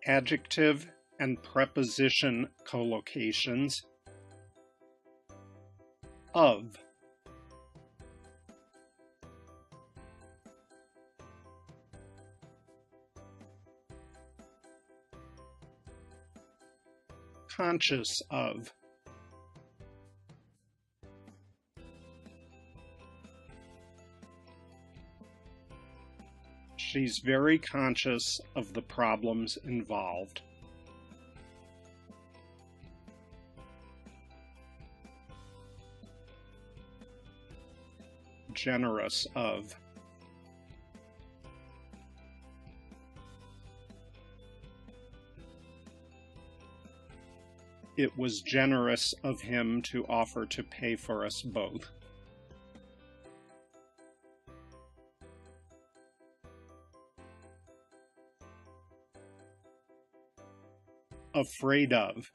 Adjective and preposition collocations of. Conscious of. She's very conscious of the problems involved. Generous of. It was generous of him to offer to pay for us both. Afraid of.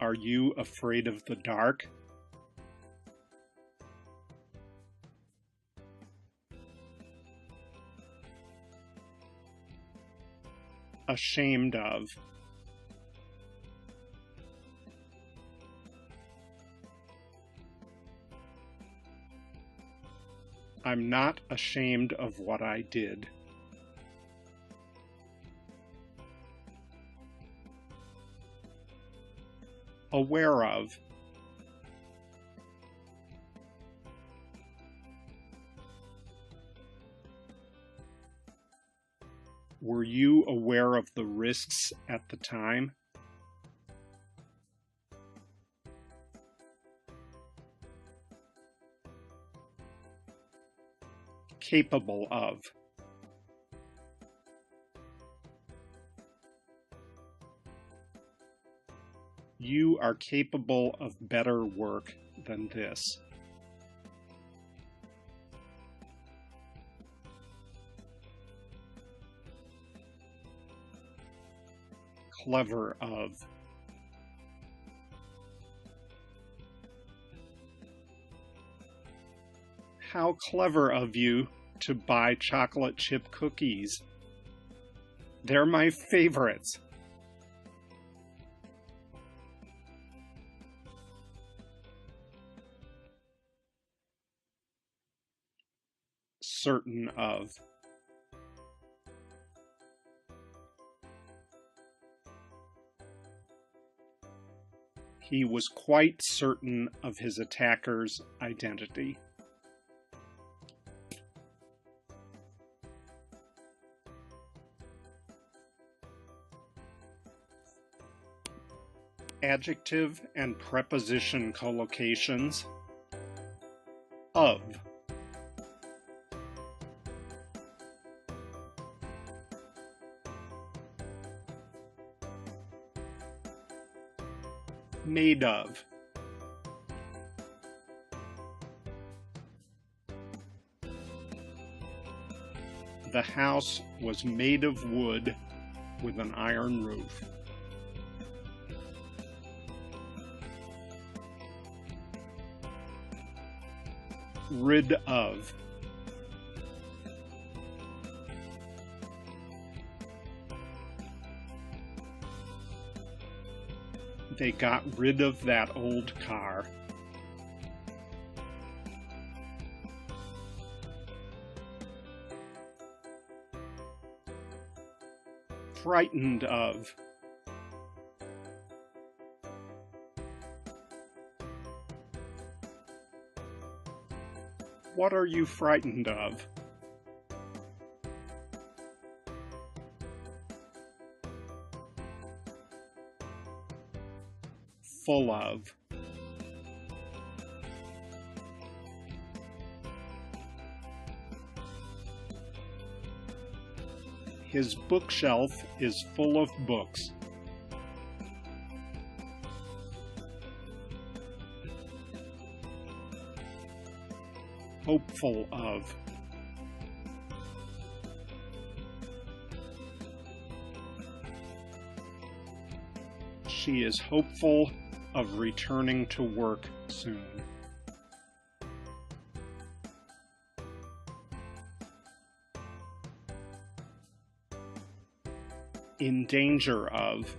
Are you afraid of the dark? Ashamed of. I'm not ashamed of what I did. Aware of. Were you aware of the risks at the time? Capable of. You are capable of better work than this. Clever of. How clever of you to buy chocolate chip cookies. They're my favorites. Certain of. He was quite certain of his attacker's identity. Adjective and preposition collocations of. Made of. The house was made of wood with an iron roof. Rid of. They got rid of that old car. Frightened of. What are you frightened of? Full of. His bookshelf is full of books. Hopeful of. She is hopeful of returning to work soon. in danger of.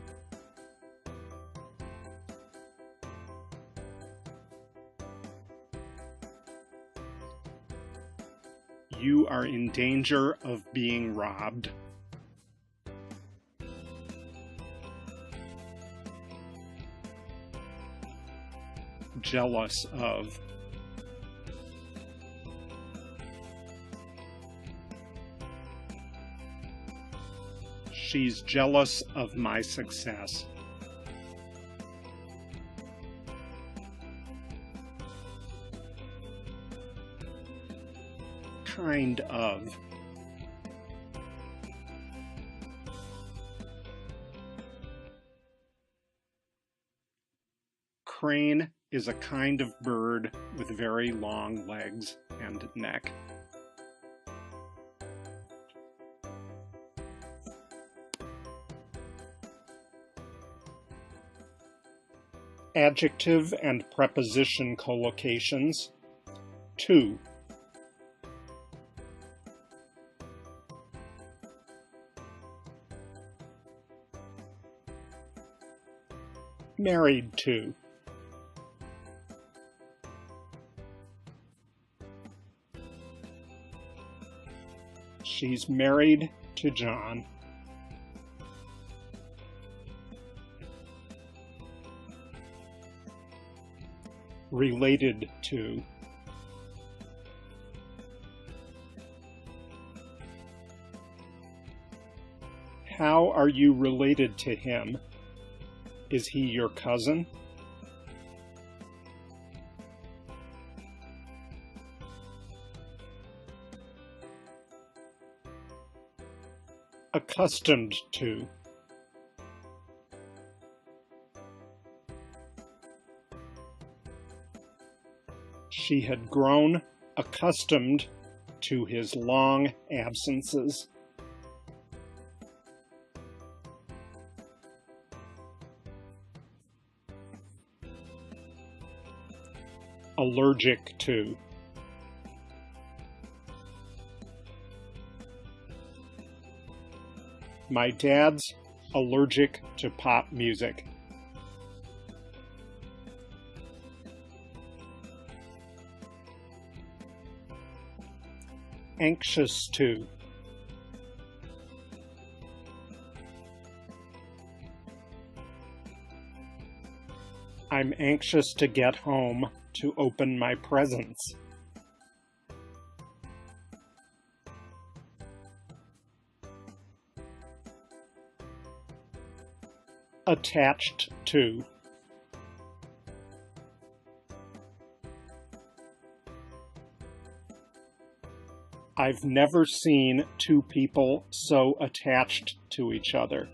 You are in danger of being robbed. Jealous of. She's jealous of my success. Kind of. Crane is a kind of bird with very long legs and neck. Adjective and preposition collocations. 2. Married to. She's married to John. Related to. How are you related to him? Is he your cousin? Accustomed to. She had grown accustomed to his long absences. Allergic to. My dad's allergic to pop music. Anxious to. I'm anxious to get home to open my presents. Attached to. I've never seen two people so attached to each other.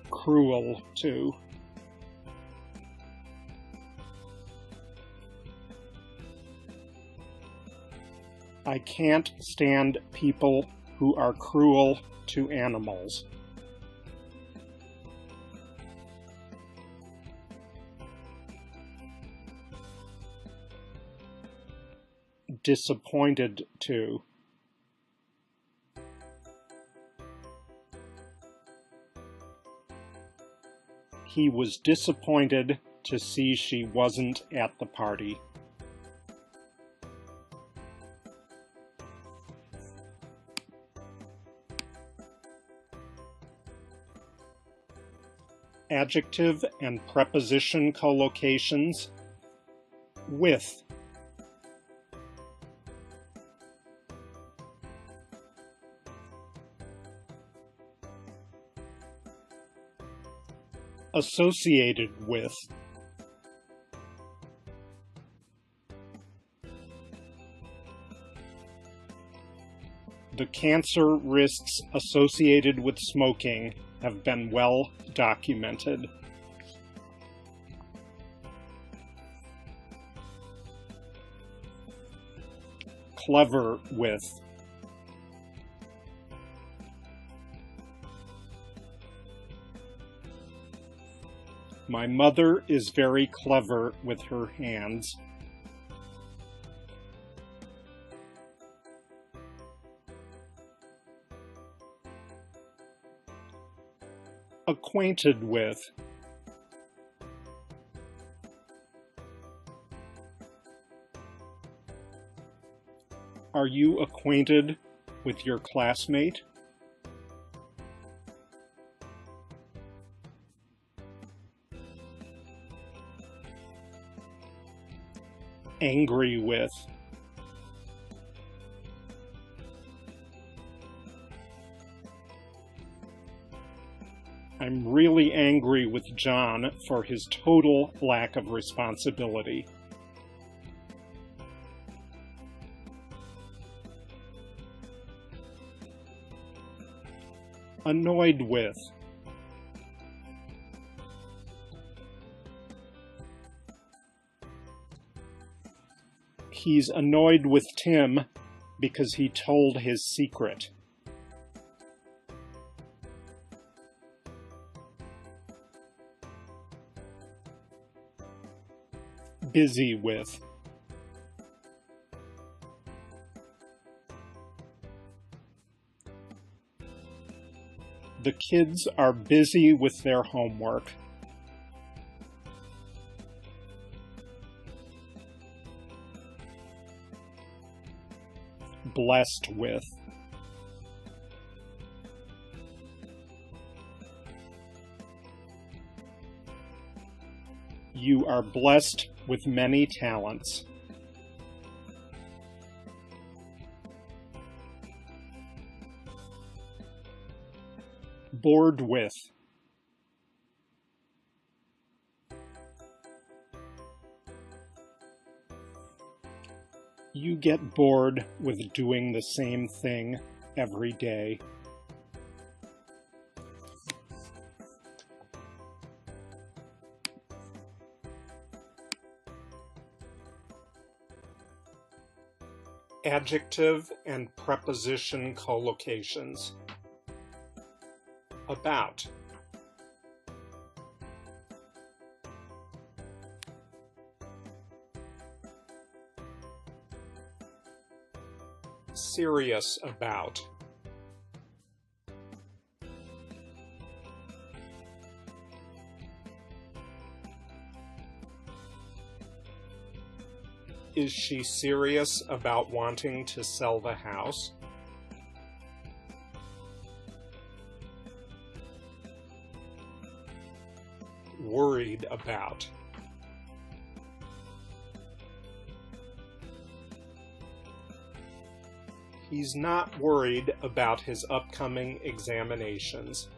Cruel to. I can't stand people who are cruel to animals. Disappointed to. He was disappointed to see she wasn't at the party. Adjective and preposition collocations. With. Associated with. The cancer risks associated with smoking have been well documented. Clever with. My mother is very clever with her hands. Acquainted with. Are you acquainted with your classmate? Angry with. I'm really angry with John for his total lack of responsibility. Annoyed with. He's annoyed with Tim because he told his secret. Busy with. The kids are busy with their homework. Blessed with. You are blessed with many talents. Bored with. You get bored with doing the same thing every day. Adjective and preposition collocations. About. Serious about. Is she serious about wanting to sell the house? Worried about. He's not worried about his upcoming examinations.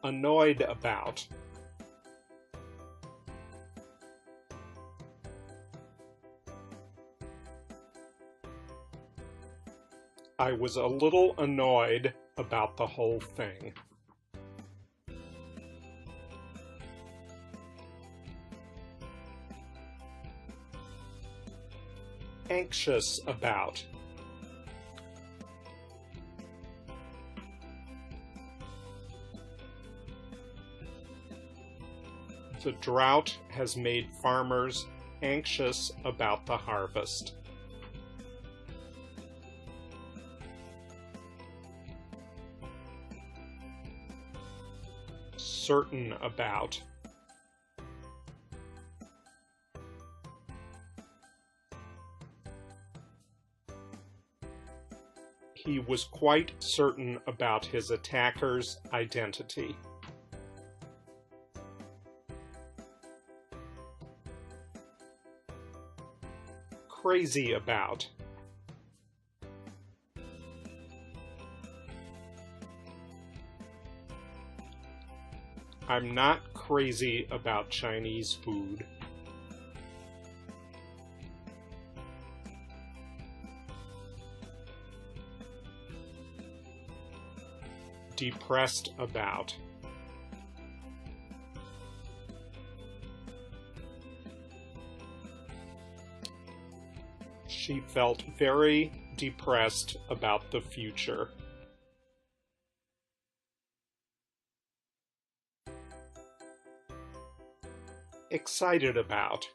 Annoyed about. I was a little annoyed about the whole thing. Anxious about. The drought has made farmers anxious about the harvest. Certain about. He was quite certain about his attacker's identity. Crazy about. I'm not crazy about Chinese food. Depressed about. She felt very depressed about the future. Excited about.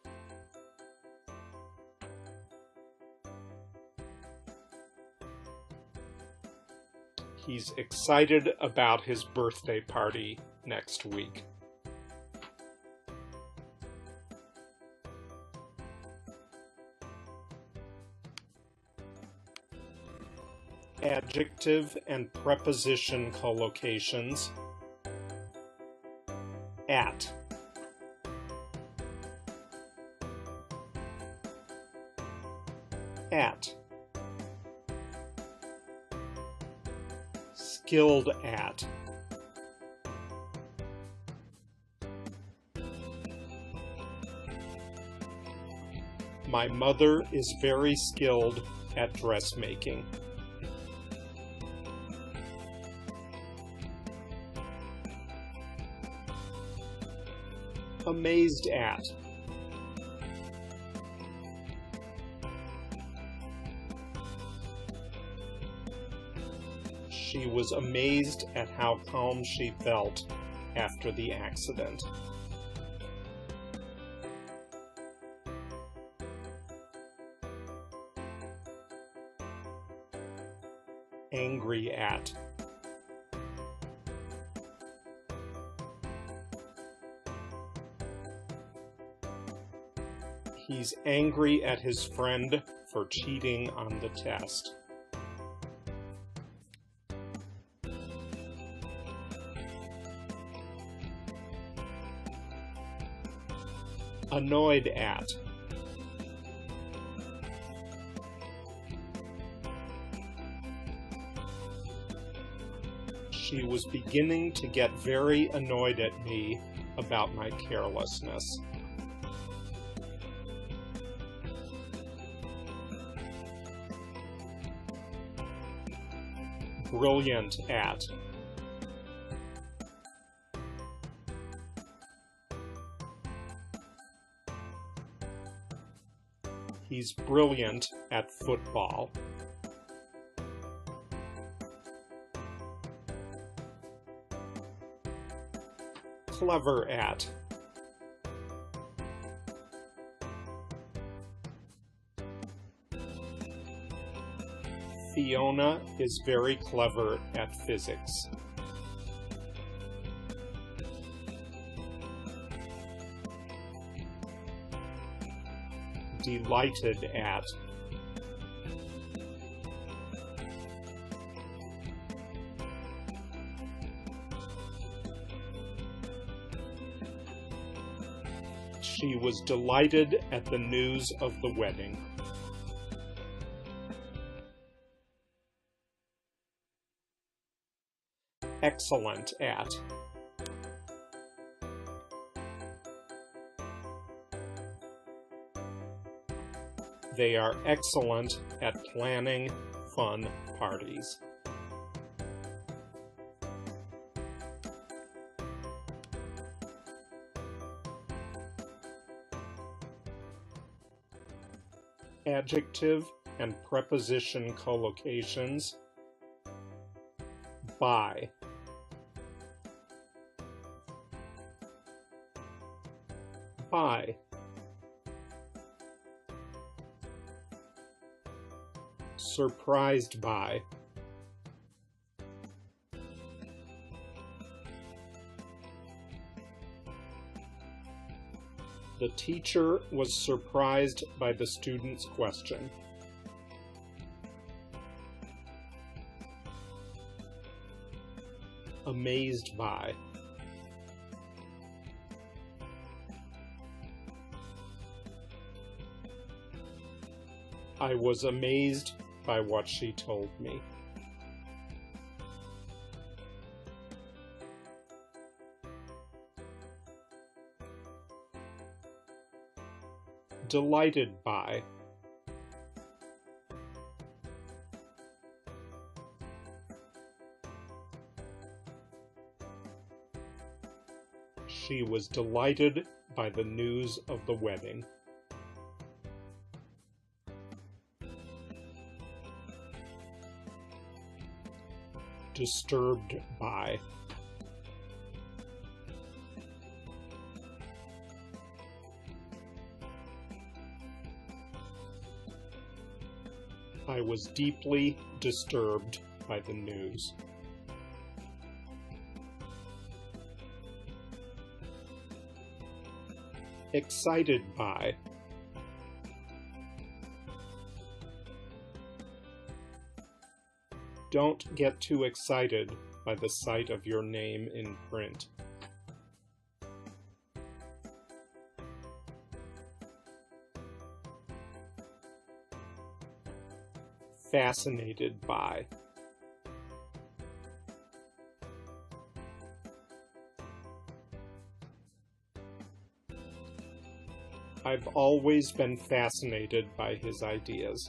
He's excited about his birthday party next week. Adjective and preposition collocations. At. At. Skilled at. My mother is very skilled at dressmaking. Amazed at. She was amazed at how calm she felt after the accident. Angry at. He's angry at his friend for cheating on the test. Annoyed at. She was beginning to get very annoyed at me about my carelessness. Brilliant at. He's brilliant at football. Clever at. Fiona is very clever at physics. Delighted at. She was delighted at the news of the wedding. Excellent at. They are excellent at planning fun parties. Adjective and preposition collocations. By. By. Surprised by. The teacher was surprised by the student's question. Amazed by. I was amazed by what she told me. Delighted by. She was delighted by the news of the wedding. Disturbed by. I was deeply disturbed by the news. excited by. Don't get too excited by the sight of your name in print. Fascinated by. I've always been fascinated by his ideas.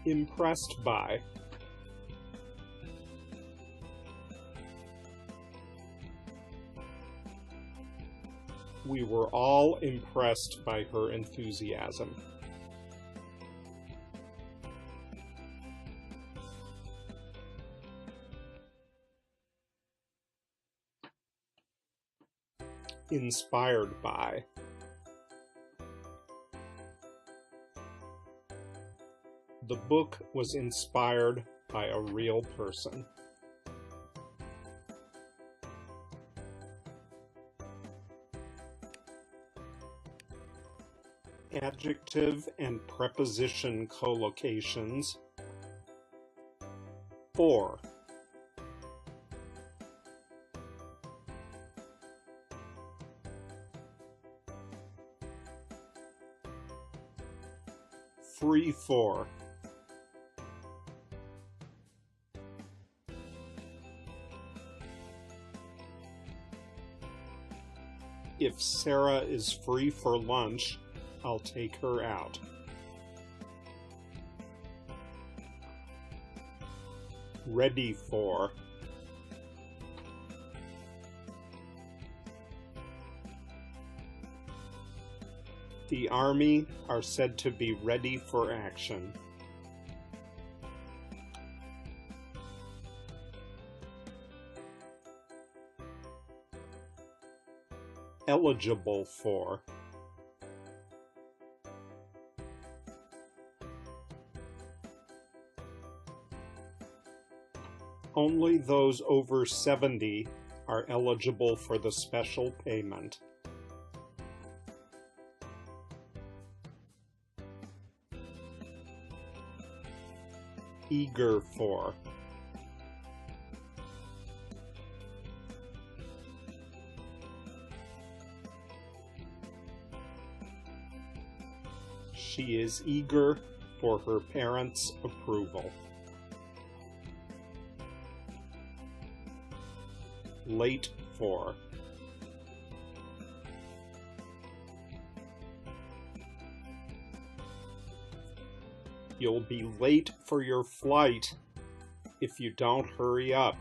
Impressed by. We were all impressed by her enthusiasm. Inspired by. The book was inspired by a real person. Adjective and preposition collocations. 4. Free for. If Sarah is free for lunch, I'll take her out. Ready for. The Army are said to be ready for action. Eligible for. Only those over 70 are eligible for the special payment. Eager for. She is eager for her parents' approval. Late for. You'll be late for your flight if you don't hurry up.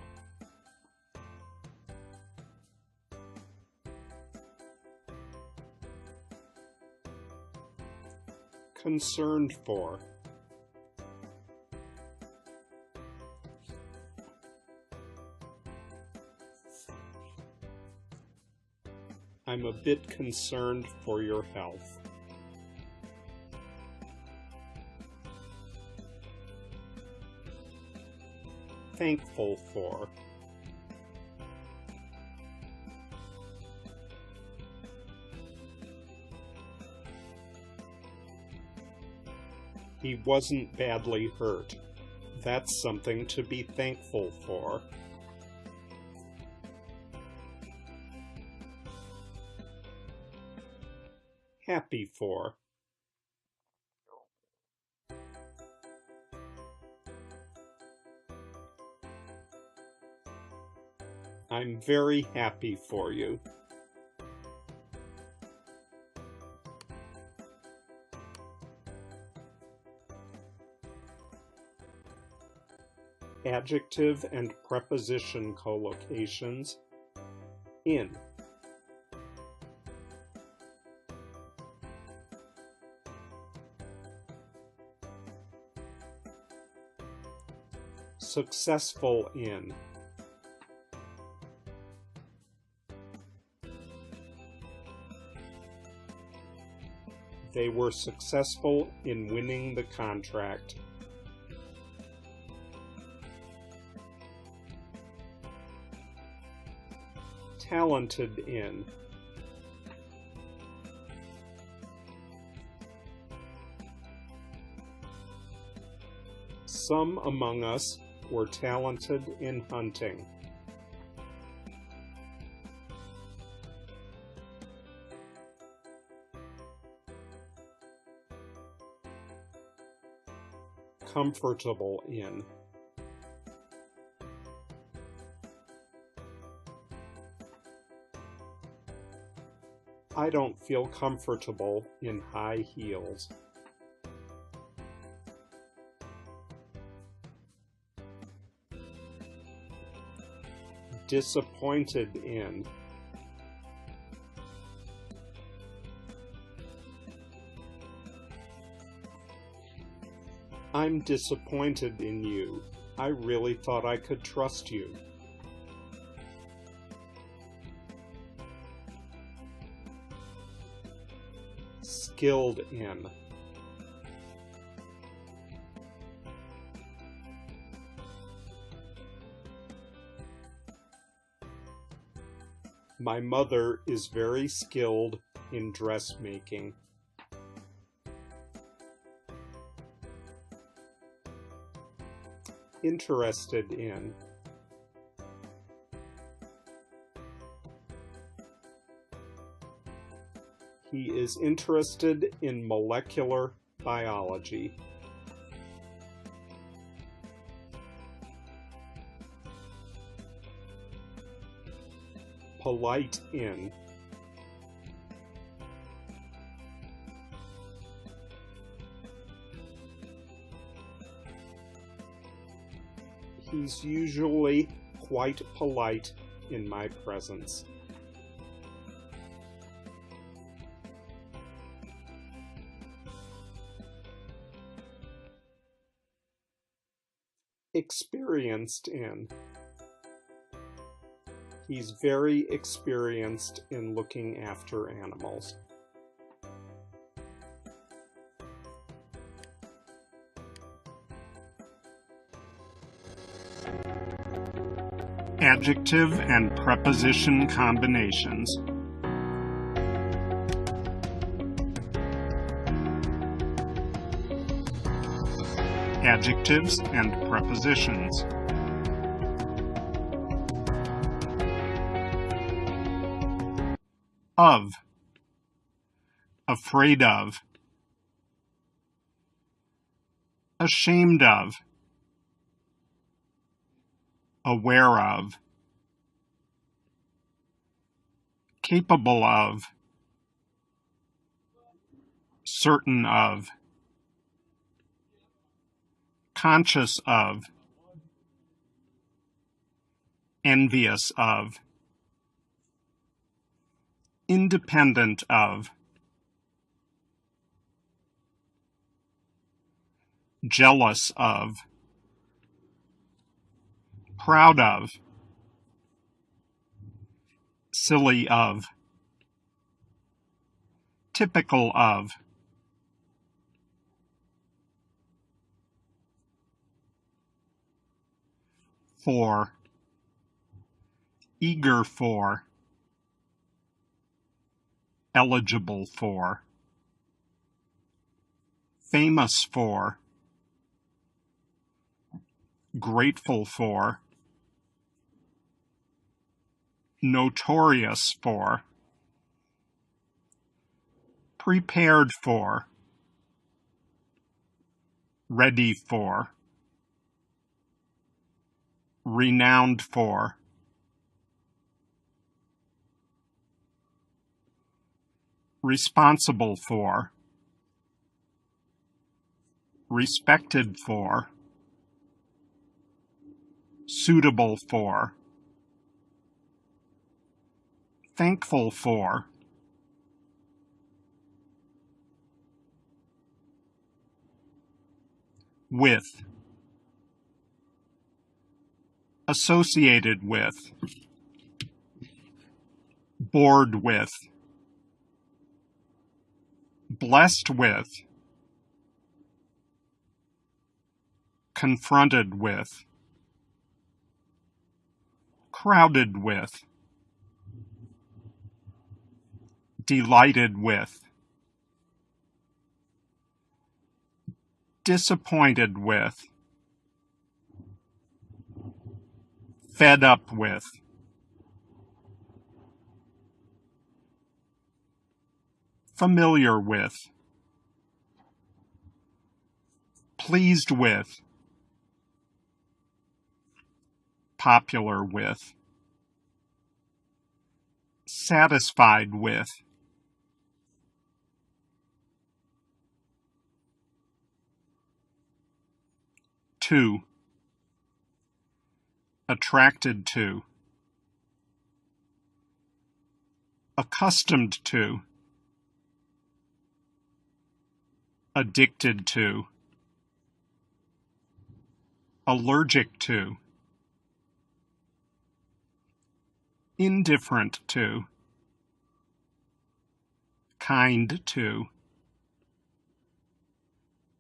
Concerned for. I'm a bit concerned for your health. Thankful for. He wasn't badly hurt. That's something to be thankful for. Happy for. I'm very happy for you. Adjective and preposition collocations. In. Successful in. They were successful in winning the contract. talented in. Some among us were talented in hunting. Comfortable in. I don't feel comfortable in high heels. Disappointed in. I'm disappointed in you. I really thought I could trust you. Skilled in. My mother is very skilled in dressmaking. Interested in. He is interested in molecular biology. Polite in. He's usually quite polite in my presence. Experienced in. He's very experienced in looking after animals. Adjective and preposition combinations. Adjectives and prepositions. Of. Afraid of. Ashamed of. Aware of. Capable of. Certain of. Conscious of. Envious of. Independent of. Jealous of. Proud of. Silly of. Typical of. For. Eager for. Eligible for. Famous for. Grateful for. Notorious for. Prepared for. Ready for. Renowned for. Responsible for. Respected for. Suitable for. Thankful for. With. Associated with. Bored with. Blessed with. Confronted with. Crowded with. delighted with, disappointed with, fed up with, familiar with, pleased with, popular with, satisfied with, to, attracted to, accustomed to, addicted to, allergic to, indifferent to, kind to,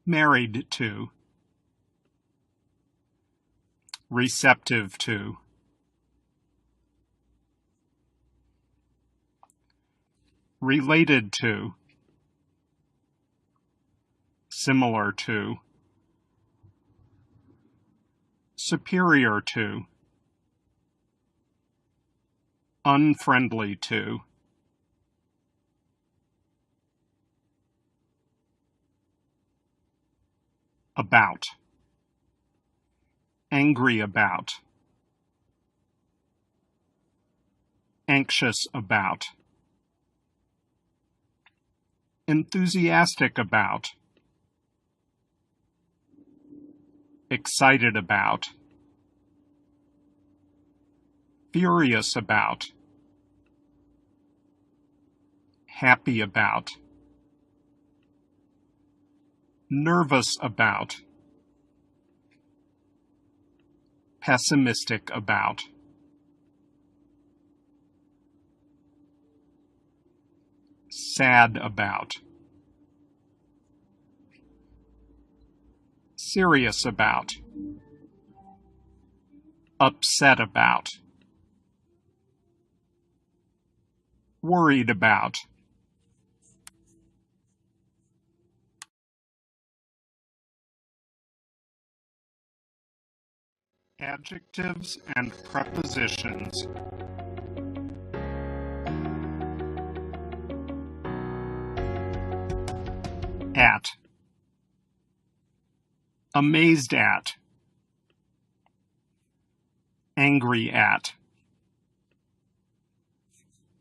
married to, receptive to, related to, similar to, superior to, unfriendly to, about, angry about, anxious about, enthusiastic about, excited about, furious about, happy about, nervous about, pessimistic about, sad about, serious about, upset about, worried about, adjectives and prepositions. At, amazed at, angry at,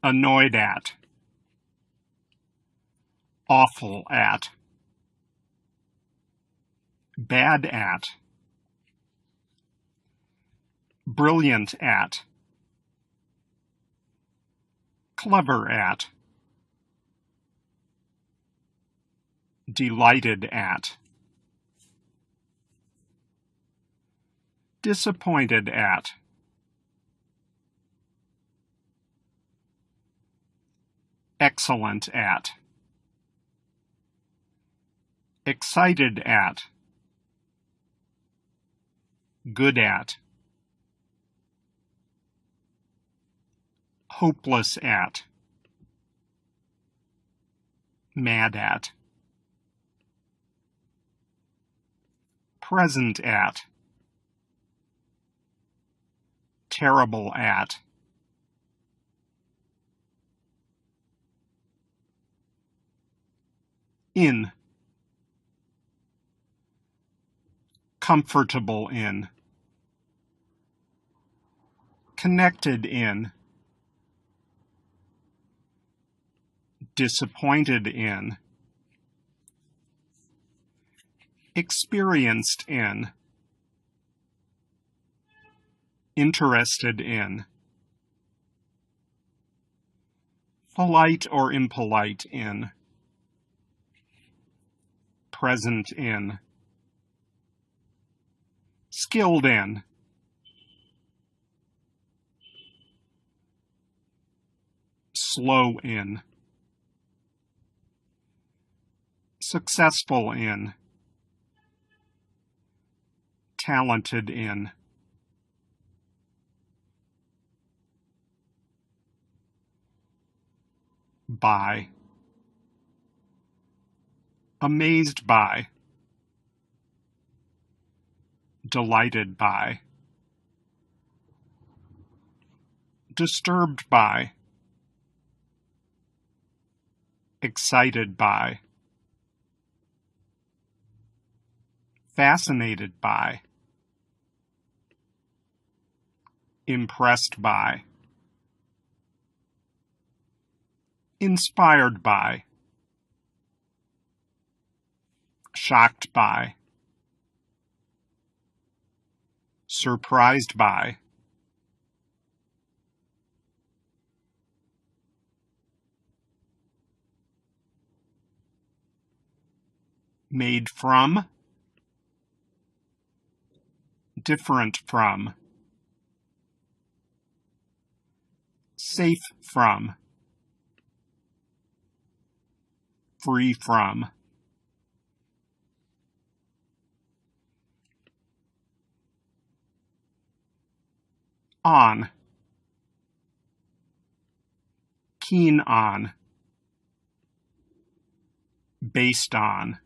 annoyed at, awful at, bad at, brilliant at, clever at, delighted at, disappointed at, excellent at, excited at, good at, hopeless at, mad at, present at, terrible at, in, comfortable in, connected in, disappointed in, experienced in, interested in, polite or impolite in, present in, skilled in, slow in, successful in, talented in, by, amazed by, delighted by, disturbed by, excited by, fascinated by, impressed by, inspired by, shocked by, surprised by, made from, different from, safe from, free from, on, keen on, based on,